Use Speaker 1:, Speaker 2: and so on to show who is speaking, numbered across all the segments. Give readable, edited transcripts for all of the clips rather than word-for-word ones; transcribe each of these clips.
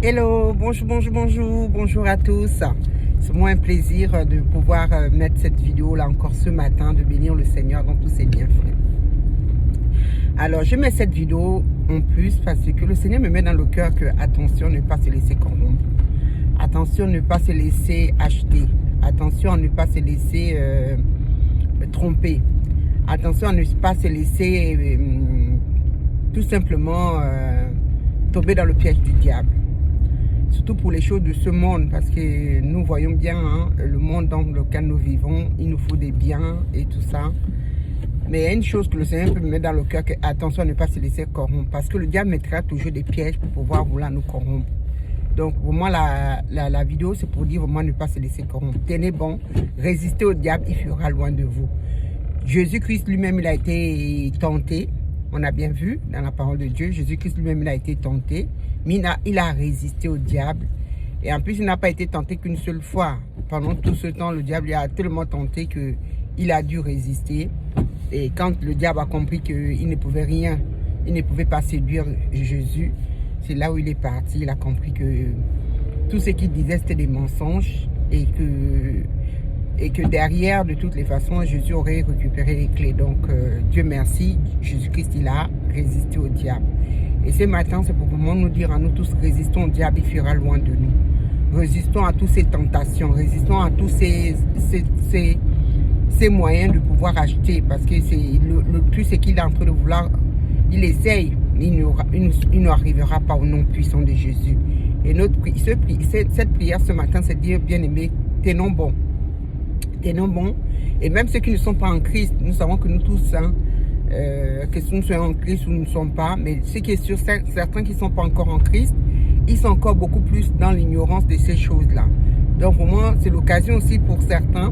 Speaker 1: Hello, bonjour à tous. C'est moi un plaisir de pouvoir mettre cette vidéo là encore ce matin, de bénir le Seigneur dans tous ses bienfaits. Alors je mets cette vidéo en plus parce que le Seigneur me met dans le cœur que attention, ne pas se laisser corrompre. Attention, ne pas se laisser acheter. Attention à ne pas se laisser tromper. Attention à ne pas se laisser tout simplement tomber dans le piège du diable. Surtout pour les choses de ce monde, parce que nous voyons bien le monde dans lequel nous vivons, il nous faut des biens et tout ça. Mais il y a une chose que le Seigneur peut me mettre dans le cœur, que attention à ne pas se laisser corrompre, parce que le diable mettra toujours des pièges pour pouvoir vouloir nous corrompre. Donc vraiment la vidéo c'est pour dire vraiment ne pas se laisser corrompre. Tenez bon, résistez au diable, il fuira loin de vous. Jésus-Christ lui-même il a été tenté, on a bien vu dans la parole de Dieu, Jésus-Christ lui-même il a été tenté, mais il a résisté au diable. Et en plus il n'a pas été tenté qu'une seule fois. Pendant tout ce temps le diable a tellement tenté qu'il a dû résister. Et quand le diable a compris qu'il ne pouvait rien, il ne pouvait pas séduire Jésus, c'est là où il est parti. Il a compris que tout ce qu'il disait c'était des mensonges et que derrière de toutes les façons Jésus aurait récupéré les clés. Donc Dieu merci, Jésus-Christ il a résisté au diable. Et ce matin c'est pour vraiment nous dire à nous tous, résistons au diable, il fuira loin de nous. Résistons à toutes ces tentations, résistons à tous ces moyens de pouvoir acheter, parce que c'est le plus c'est qu'il est en train de vouloir, il essaye, il n'arrivera pas au nom puissant de Jésus. Et cette prière ce matin c'est dire, bien aimé, tenons bon, et même ceux qui ne sont pas en Christ, nous savons que nous tous que nous soyons en Christ ou nous ne sommes pas, mais ce qui est sûr, certains qui ne sont pas encore en Christ, ils sont encore beaucoup plus dans l'ignorance de ces choses-là. Donc vraiment, c'est l'occasion aussi pour certains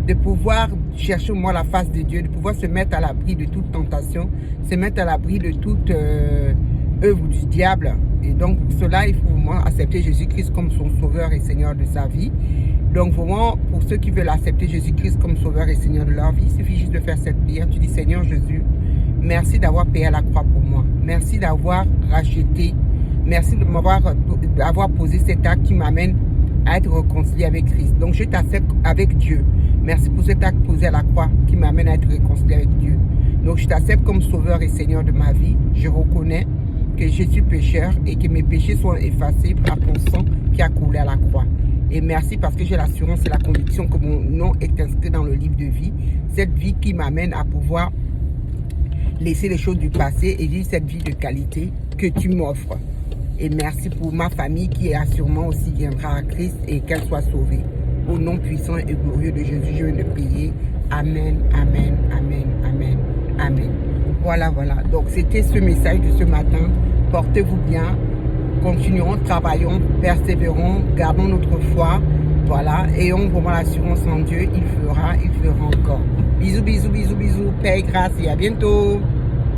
Speaker 1: de pouvoir chercher au moins la face de Dieu, de pouvoir se mettre à l'abri de toute tentation, se mettre à l'abri de toute œuvre du diable. Et donc pour cela, il faut vraiment accepter Jésus-Christ comme son sauveur et Seigneur de sa vie. Donc vraiment, pour ceux qui veulent accepter Jésus-Christ comme sauveur et Seigneur de leur vie, il suffit juste de faire cette prière. Tu dis, Seigneur Jésus, merci d'avoir payé à la croix pour moi. Merci d'avoir racheté. Merci d'avoir posé cet acte qui m'amène à être réconcilié avec Christ. Donc je t'accepte avec Dieu. Merci pour cet acte posé à la croix qui m'amène à être réconcilié avec Dieu. Donc je t'accepte comme sauveur et Seigneur de ma vie. Je reconnais que je suis pécheur et que mes péchés sont effacés par ton sang qui a coulé à la croix. Et merci parce que j'ai l'assurance et la conviction que mon nom est inscrit dans le livre de vie. Cette vie qui m'amène à pouvoir laisser les choses du passé et vivre cette vie de qualité que tu m'offres. Et merci pour ma famille qui assurément aussi viendra à Christ et qu'elle soit sauvée. Au nom puissant et glorieux de Jésus, je viens de prier. Amen, amen, amen, amen, amen. Voilà. Donc c'était ce message de ce matin. Portez-vous bien. Continuons, travaillons, persévérons, gardons notre foi. Voilà. Ayons vraiment l'assurance en Dieu. Il fera encore. Bisous, paix, grâce et à bientôt.